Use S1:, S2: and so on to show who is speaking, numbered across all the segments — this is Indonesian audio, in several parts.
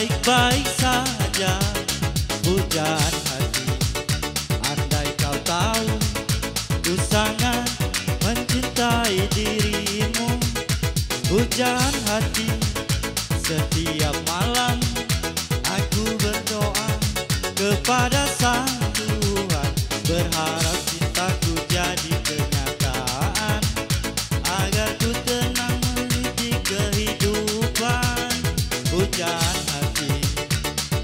S1: baik-baik saja. Pujaan hati, andai kau tahu ku sangat mencintai dirimu. Pujaan hati, setiap malam aku berdoa kepada Sang Tuhan, berharap cintaku jadi kenyataan, agar ku tenang meniti kehidupan. Pujaan hati,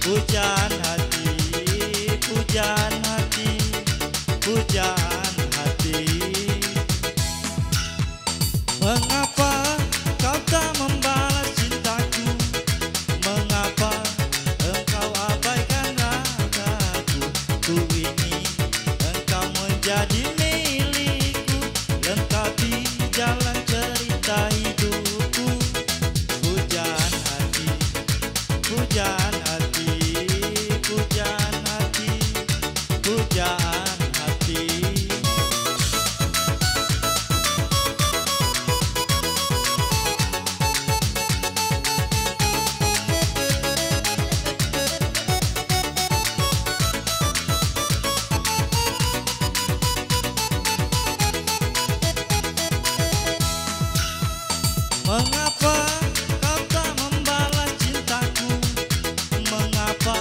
S1: pujaan hati, pujaan hati, pujaan hati. Mengapa kau tak membalas cintaku? Mengapa engkau abaikan ragaku? Ku ingin engkau menjadi milikku, lengkapi jalan cerita hidupku. Pujaan hati, pujaan hati, pujaan hati, pujaan hati. Mengapa kau tak membalas cintaku? Mengapa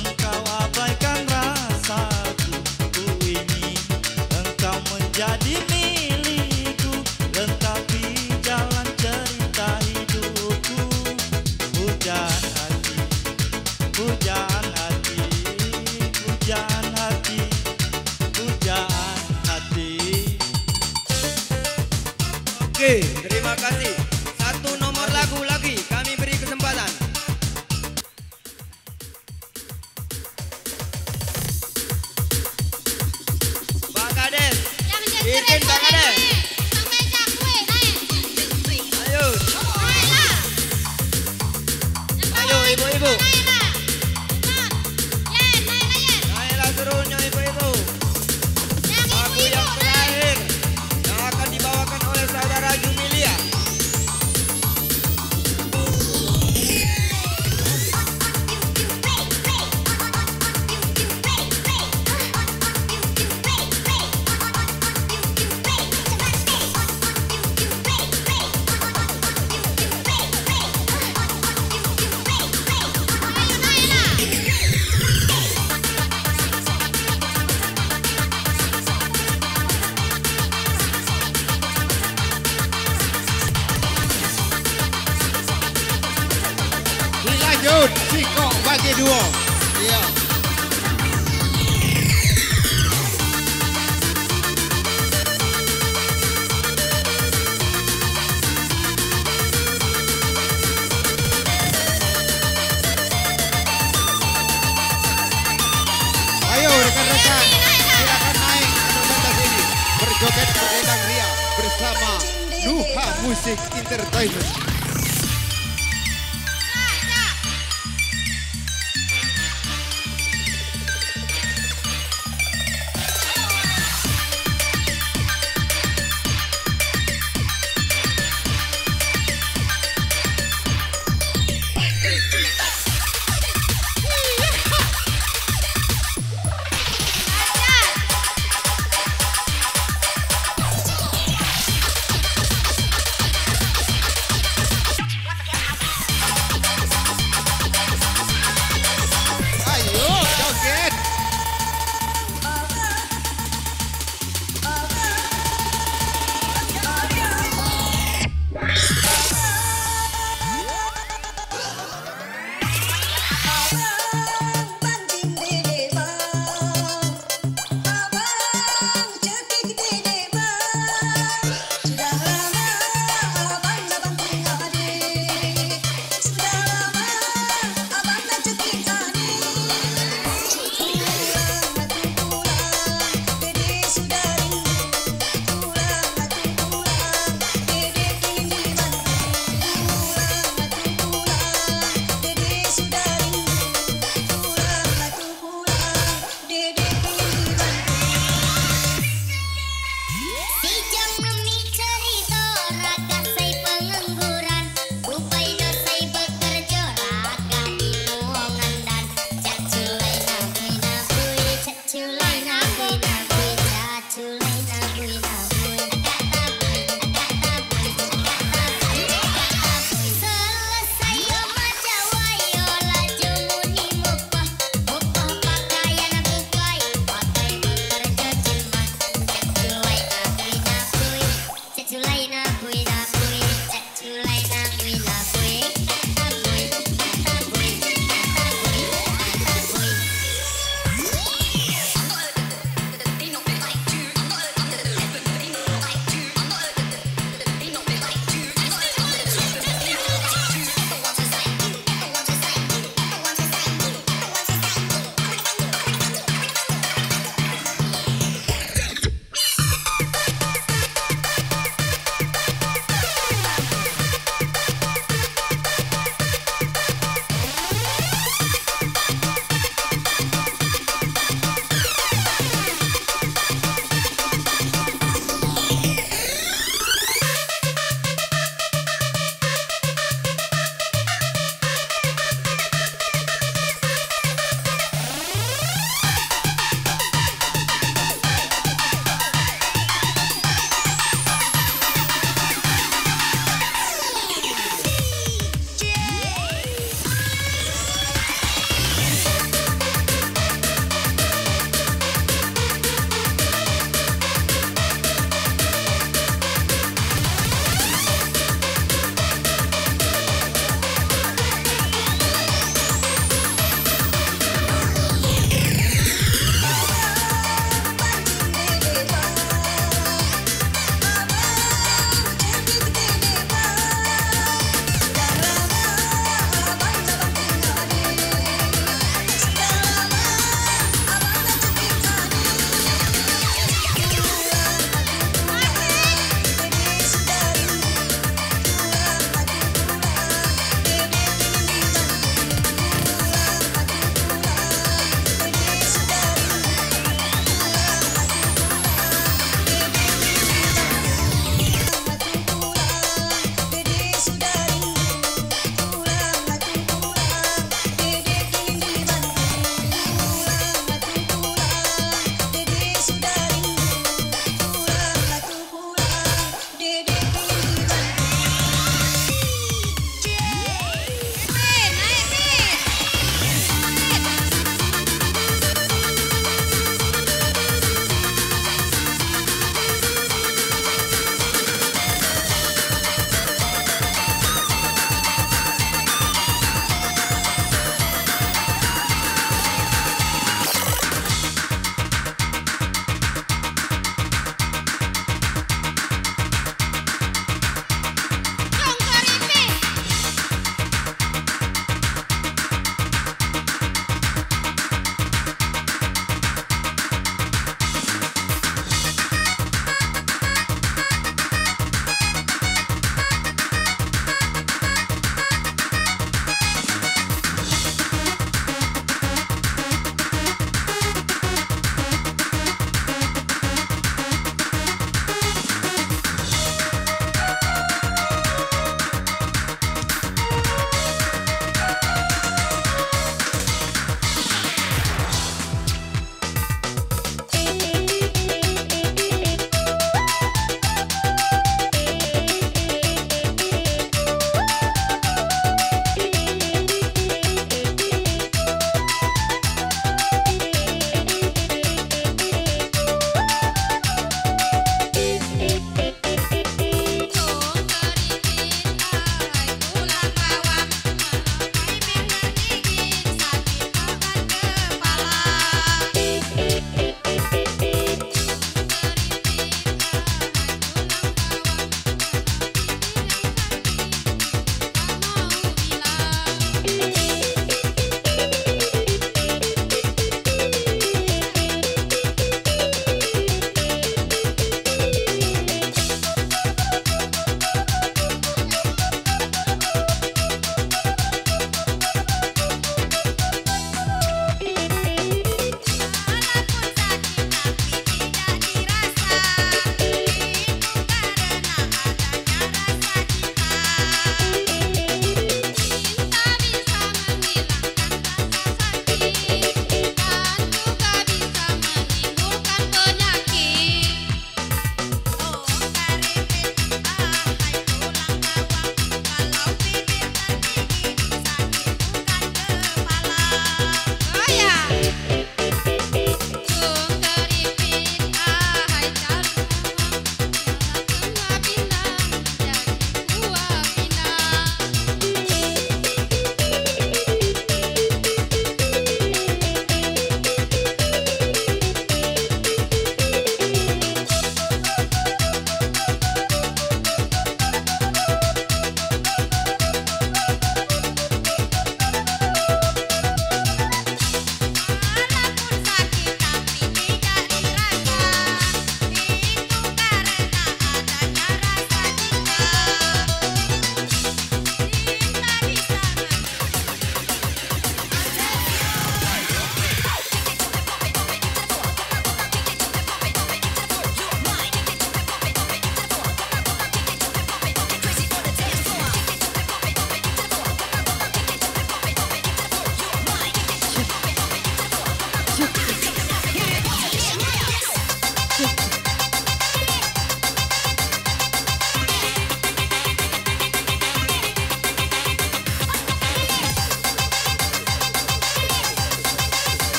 S1: engkau abaikan rasaku? Ku ingin engkau menjadi milikku, lengkapi jalan cerita hidupku. Pujaan hati, pujaan hati, pujaan hati, pujaan hati.
S2: Oke, terima kasih. Satu nomor lagu lagi kami beri kesempatan. Pak Kades, bikin Pak Kades. Ayo, ayo ibu-ibu. Naiklah turunnya ibu-ibu. Lagu yang terakhir yang akan dibawakan oleh saudara Jumilia.
S3: Dilanjut, Ciko bagi duo. Iya. Ayo rekan-rekan, silakan naik ke atas ini, berjoget berendang ria bersama Nuha Musik Entertainment.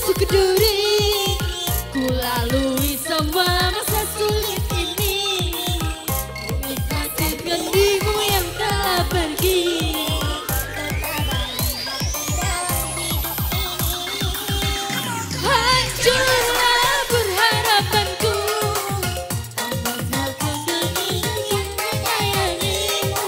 S4: tertusuk duri. Ku lalui semua masa sulit ini. Ikhlaskan dirimu yang telah pergi. Hancurlah berharapanku. Maafkan diri yang menyayangimu.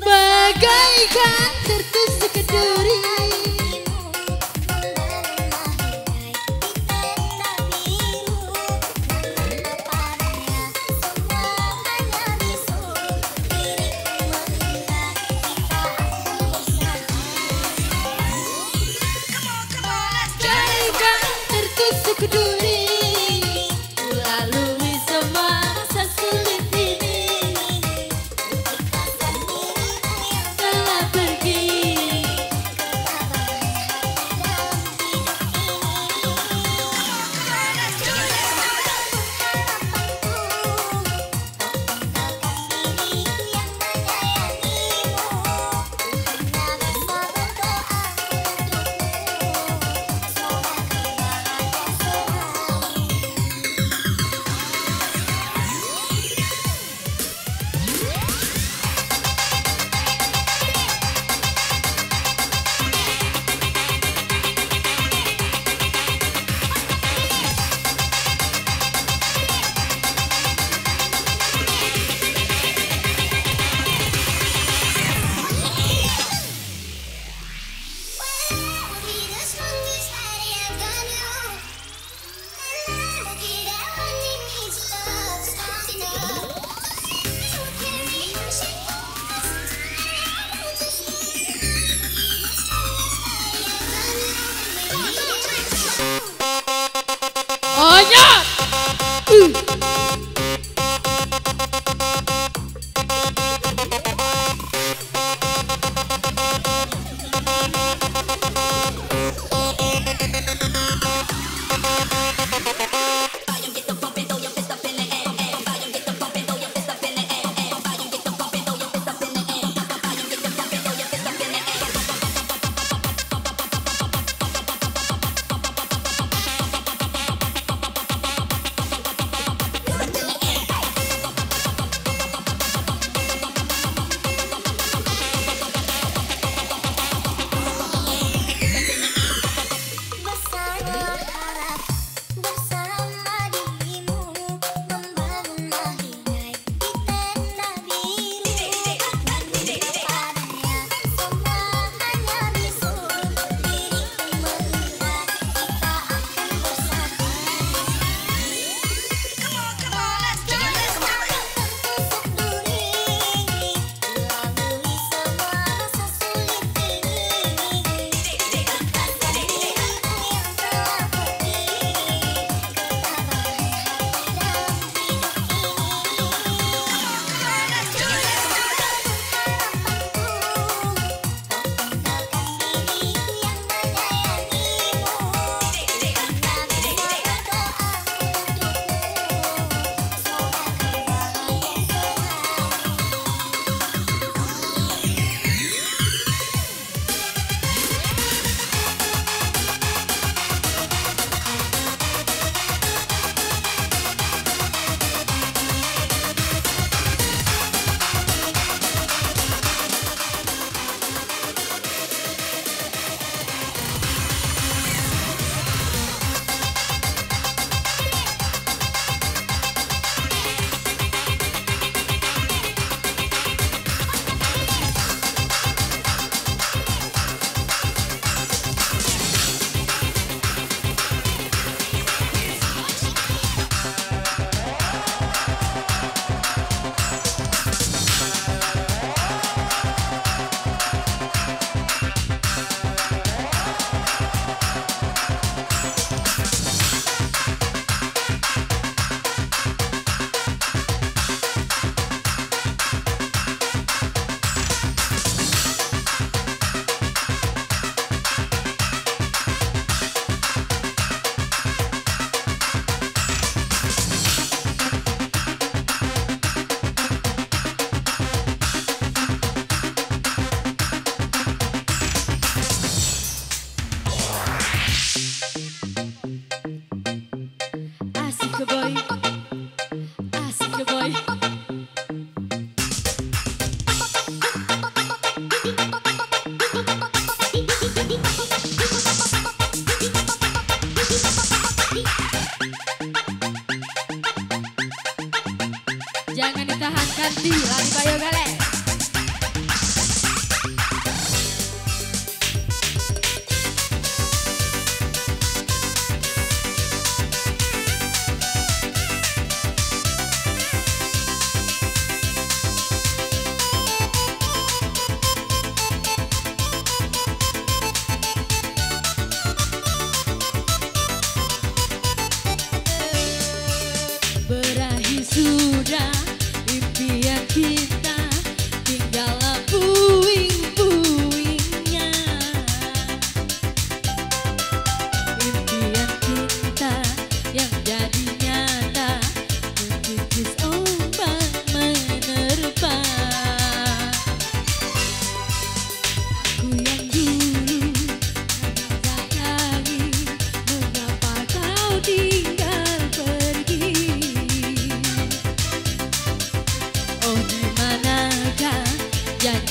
S4: Bagaikan tertusuk duri. Bagaikan tertusuk duri. Ku lalui semua masa sulit ini. Telah pergi.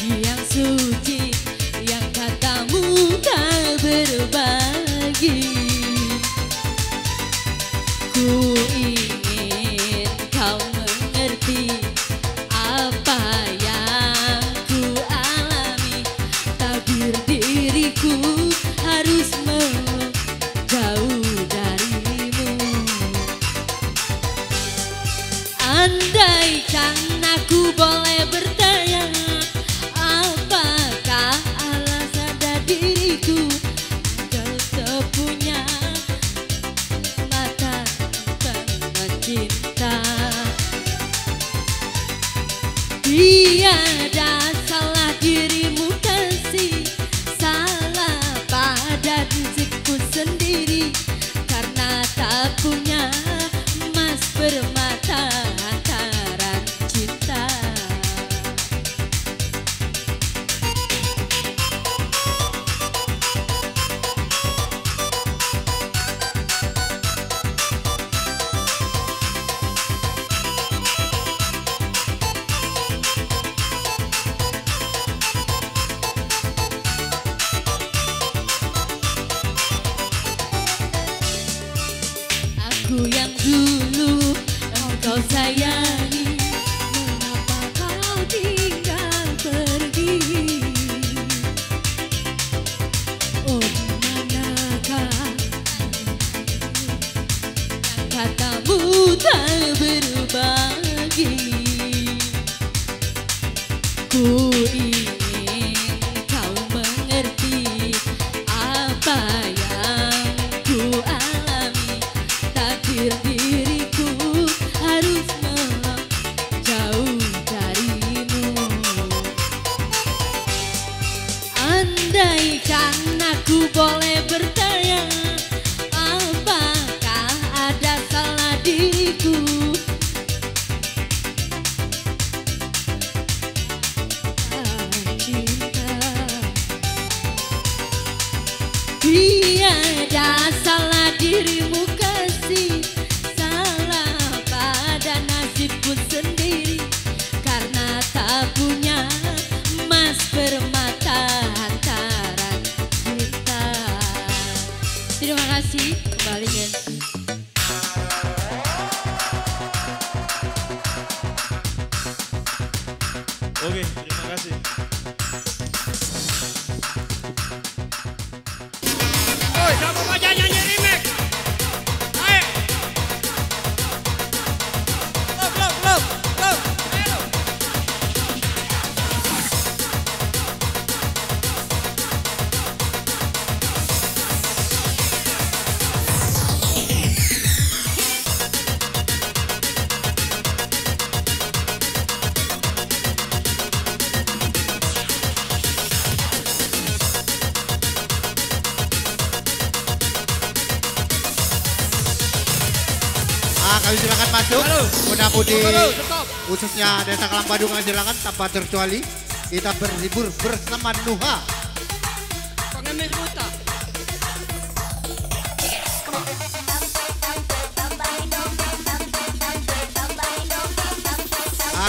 S4: yang suci, yang katamu tak berbagi. Ku ingin kau mengerti apa yang ku alami. Takdir diriku harus menjauh darimu. Andaikan aku boleh bertanya, apakah alasan diriku engkau punya mata penuh cinta. Tiada salah dirimu kasih, salah pada diriku sendiri, karena tak punya emas permata hantaran cinta. Aku yang dulu engkau sayangi, mengapa kau tinggal pergi? Oh, manakah yang katamu tak berbagi? Ku ingin kau mengerti apa yang ku alami. Takdir diriku harus menjauh darimu. Andaikan aku boleh bertanya, apakah ada salah diriku? Cinta, tiada salah dirimu kasih, salah pada nasibku sendiri, karena tak punya emas permata hantaran cinta. Terima kasih, kembali Nancy.
S1: Oke, terima kasih.
S2: Oi, siapa baca nyanyi remix? Ayo. Belum. Ayo.
S3: Kami silakan masuk.
S2: Halo.
S3: Mudah-mudi
S2: Stop.
S3: khususnya Desa Kelang Badung silakan tanpa terkecuali kita berhibur bersama Nuha.
S2: Pengemis buta.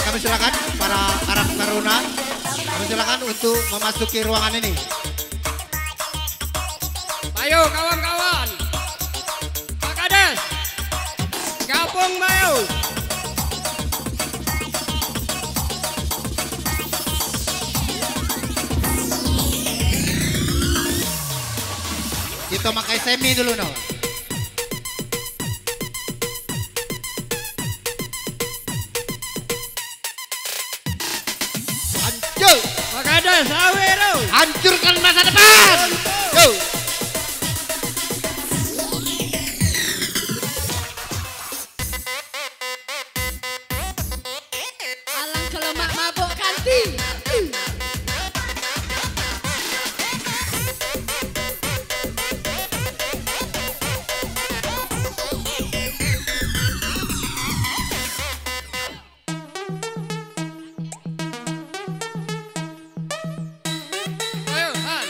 S3: Kami silakan para Karang Taruna. Kami silakan untuk memasuki ruangan ini.
S2: Ayo kawan-kawan. Pak Kades. Gabung ayo.
S3: Kita pakai semi dulu no. Hancur,
S2: Pak Kades, awero.
S3: hancurkan masa depan. Yo.
S4: Alang kelemak mabuk kanti.
S2: Ayo, Han.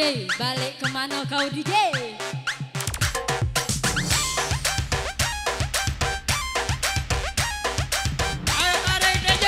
S4: DJ, balik kemana kau DJ?
S2: Ayo tarik DJ.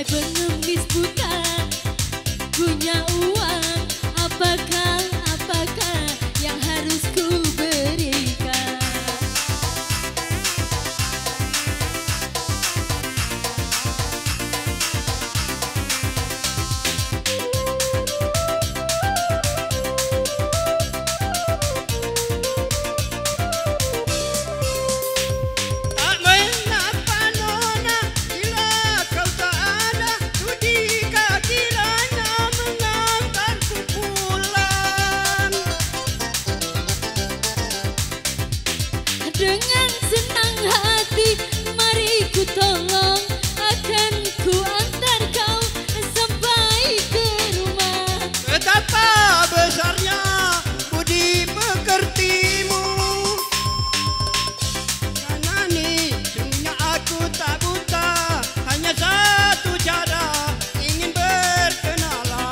S4: Pengemis buta punya uang, apakah yang harus ku berikan?
S2: Tak mengapa nona bila kau tak ada, Judika kiranya mengantarku pulang.
S4: Dengan senang hati mari ku tolong, akan ku antar kau sampai ke rumah.
S2: Betapa besarnya budi pekertimu, Nani, sungguhnya aku tak buta, hanya satu cara ingin berkenalan.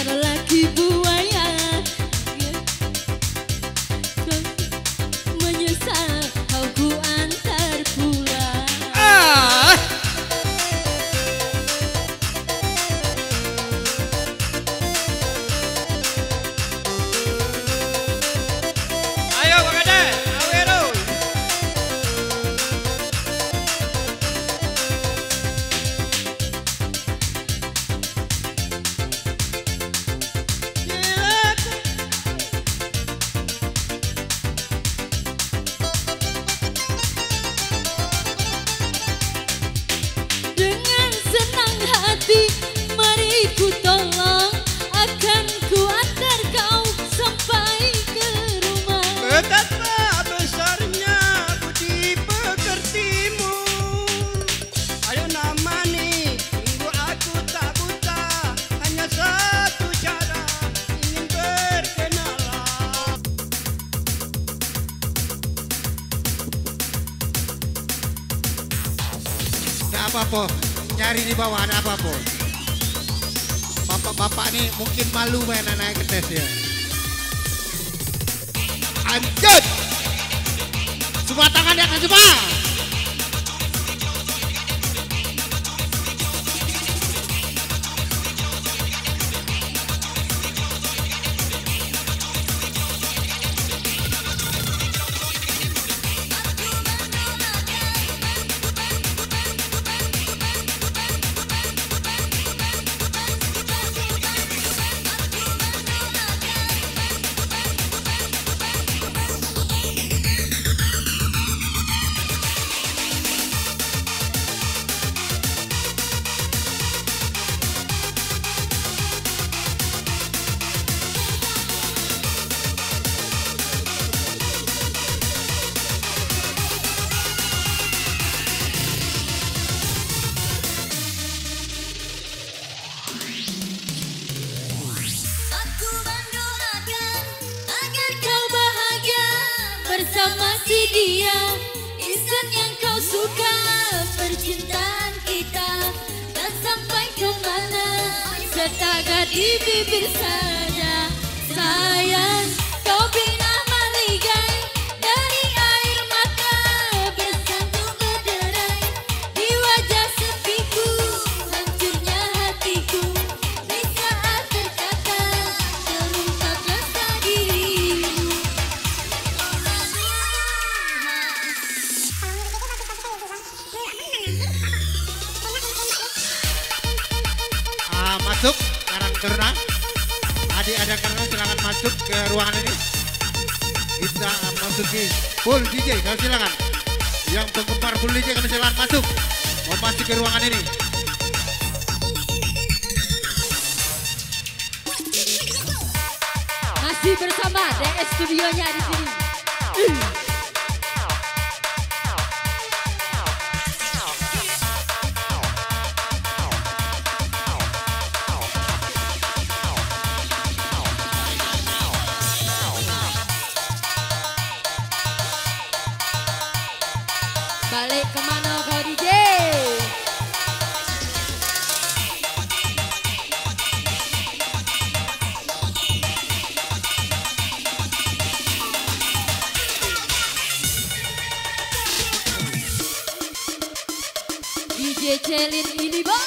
S4: Lelaki buaya menyesal kau ku antar pulang.
S2: Ayo Bang Ade, Awero.
S4: Dengan senang hati mari ku tolong, akan ku antar kau sampai ke rumah.
S2: Betapa besarnya budi pekertimu, ayo Namani, sungguh aku tak buta, hanya satu cara ingin berkenalan.
S3: Ada apa-apa? Nyari di bawah ada apa-apa? Bapak-bapak nih mungkin malu main naik ke tes ya. Anjut! Semua tangan di atas semua!
S4: Bersama si dia, insan yang kau suka, percintaan kita tak sampai kemana, setakat di bibir saja. Sayang, kau bina maligai dari air mata, bersandung berderai di wajah sepiku, hancurnya hatiku di saat berkata terungkap rasa dirimu.
S3: Masuk karakter adik ada karena silakan masuk ke ruangan ini. Kita masuki full DJ, kami silakan. Yang penggemar full DJ kami silakan masuk. Mau masuk ke ruangan ini.
S4: Masih bersama DS Studionya di sini. Balik kemana kau DJ? DJ Celin ini bos.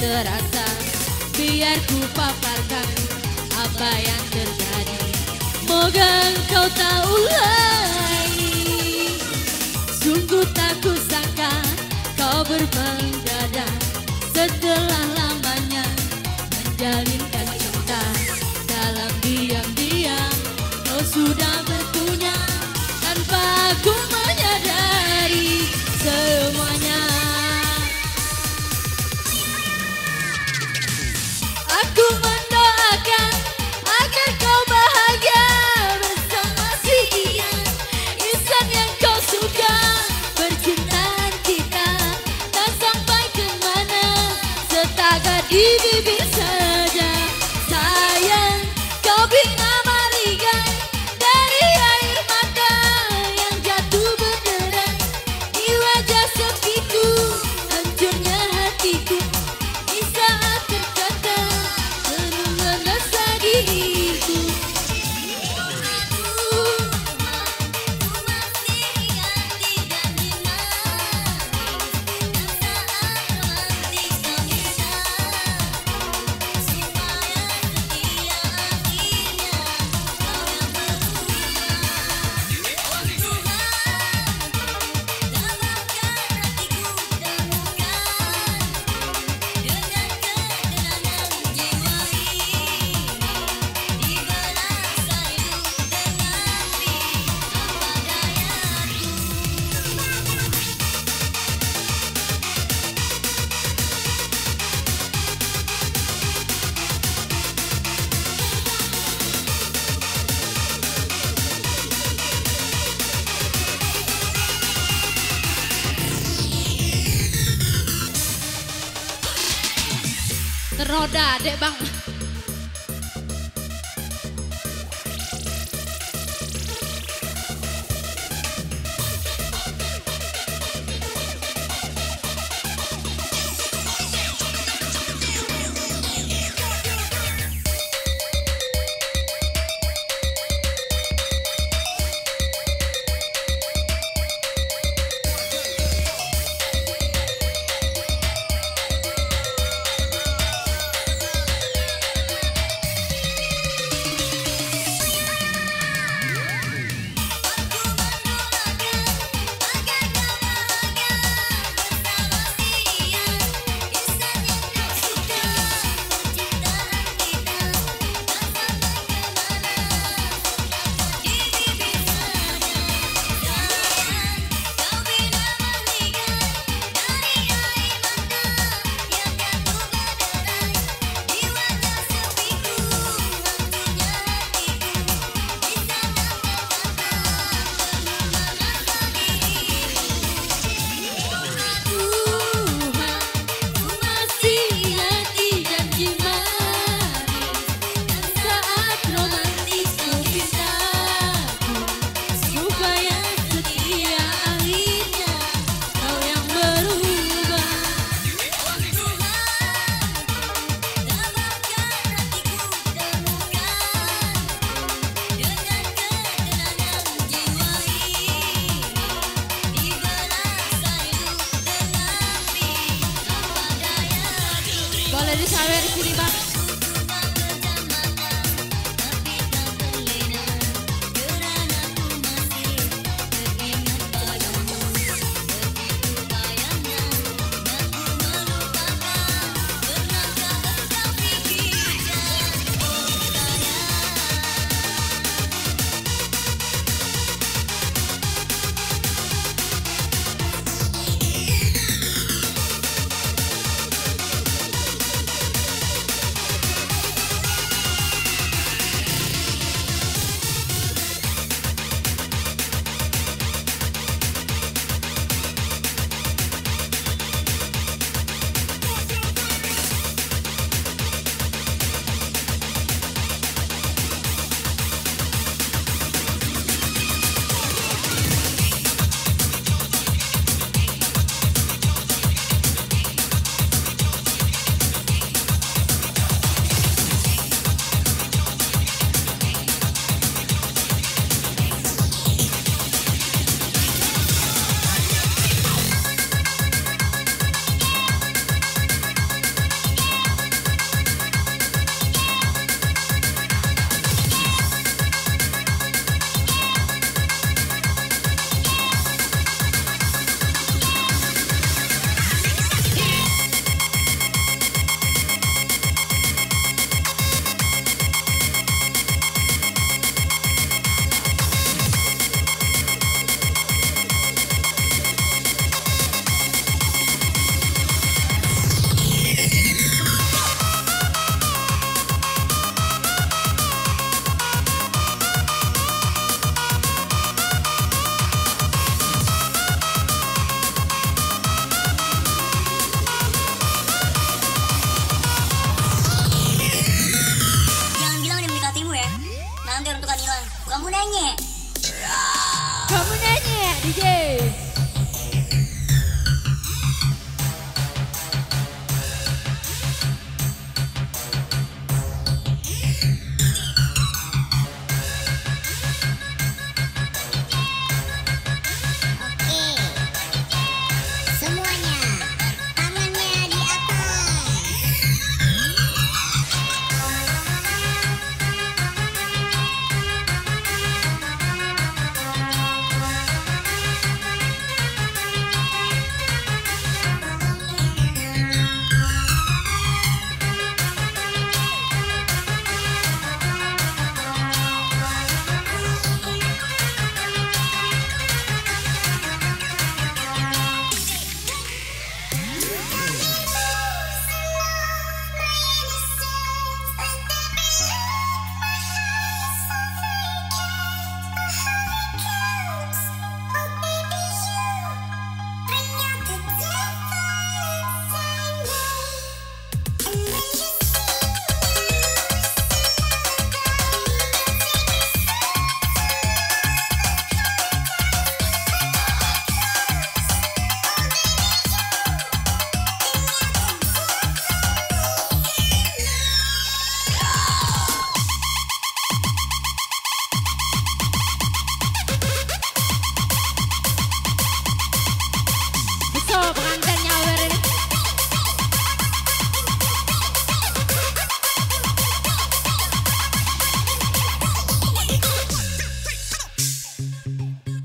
S4: Terasa, biar ku paparkan apa yang terjadi. Moga kau tahu lagi. Sungguh tak kusangka kau berbangga setelah lamanya menjalinkan cinta. Dalam diam-diam kau sudah berpunya tanpa aku menyadari semuanya. Aku mendoakan agar kau bahagia bersama si dia, insan yang kau suka. Percintaan kita tak sampai kemana, setakat di bibir saja. Sayang, kau bina maligai dari air mata yang jatuh berderai di wajah sepiku. Hancurnya hatiku di saat terkata rasa diriku. Roda dek bang. dari sini bang.
S5: Kamu nanya.
S4: Kamu nanya DJ.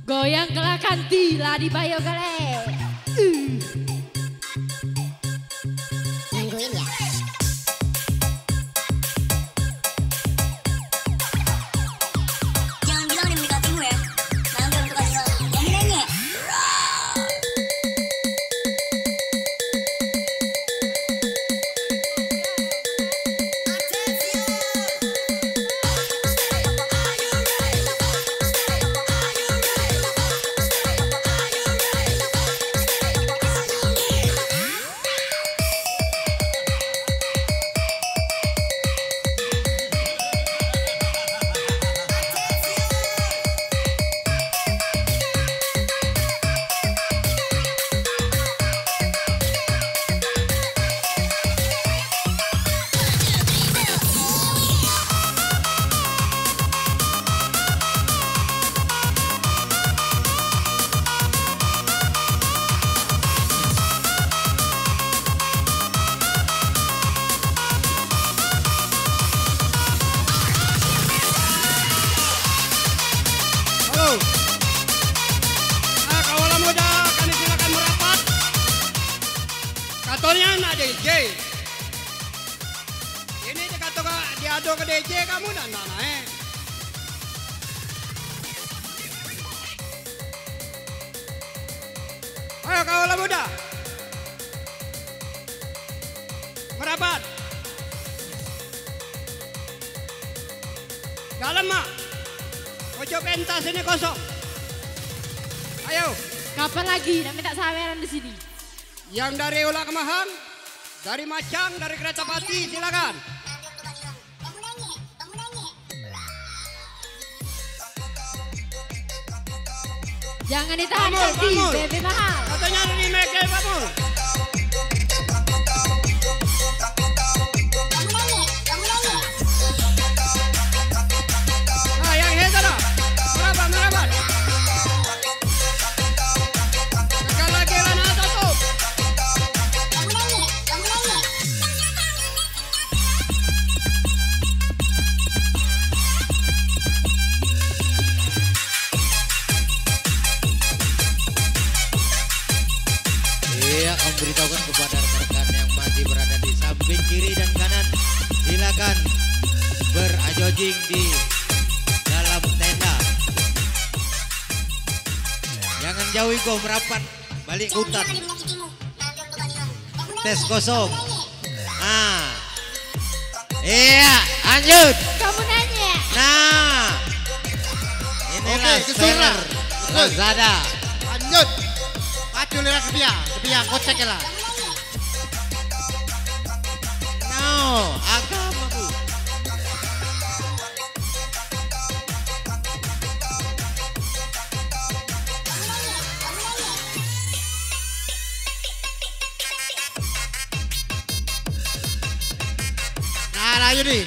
S4: Goyang gelakan tila di bayo gale.
S5: Nungguin ya. Jangan bilang dia mendekatimu ya. Nanti untuk kasih tahu. Kamu nanya.
S2: Pokoknya nak DJ. Ini dikata diadu ke DJ kamu dan nana Ayo kaulah muda. Merapat. Dalam mak. Pojok pentas ini kosong. Ayo.
S4: Kapan lagi nak minta saweran di sini?
S2: Yang dari Ula Kemahang, dari Macang, dari Kertapati, silakan.
S4: Jangan ditahan di Bebe Mahal.
S2: Katanya ada di Mekel, Pamul. Nah, yang hebat lah. Merapat. Sekali lagi lana satu.
S6: Iya, memberitahukan kepada rekan-rekan yang masih berada di samping kiri dan kanan, silakan berajojing di dalam tenda. Jangan jauhi kau, merapat balik ke hutan. Tes kosong. Nah, iya, lanjut.
S4: Kamu nanya.
S6: Nah, inilah
S3: Oke, kesuruh.
S6: Lazada.
S3: Lanjut. Pacu lera ke pia kocek lah.
S6: No, agamaku.
S3: Nah, ayo nih.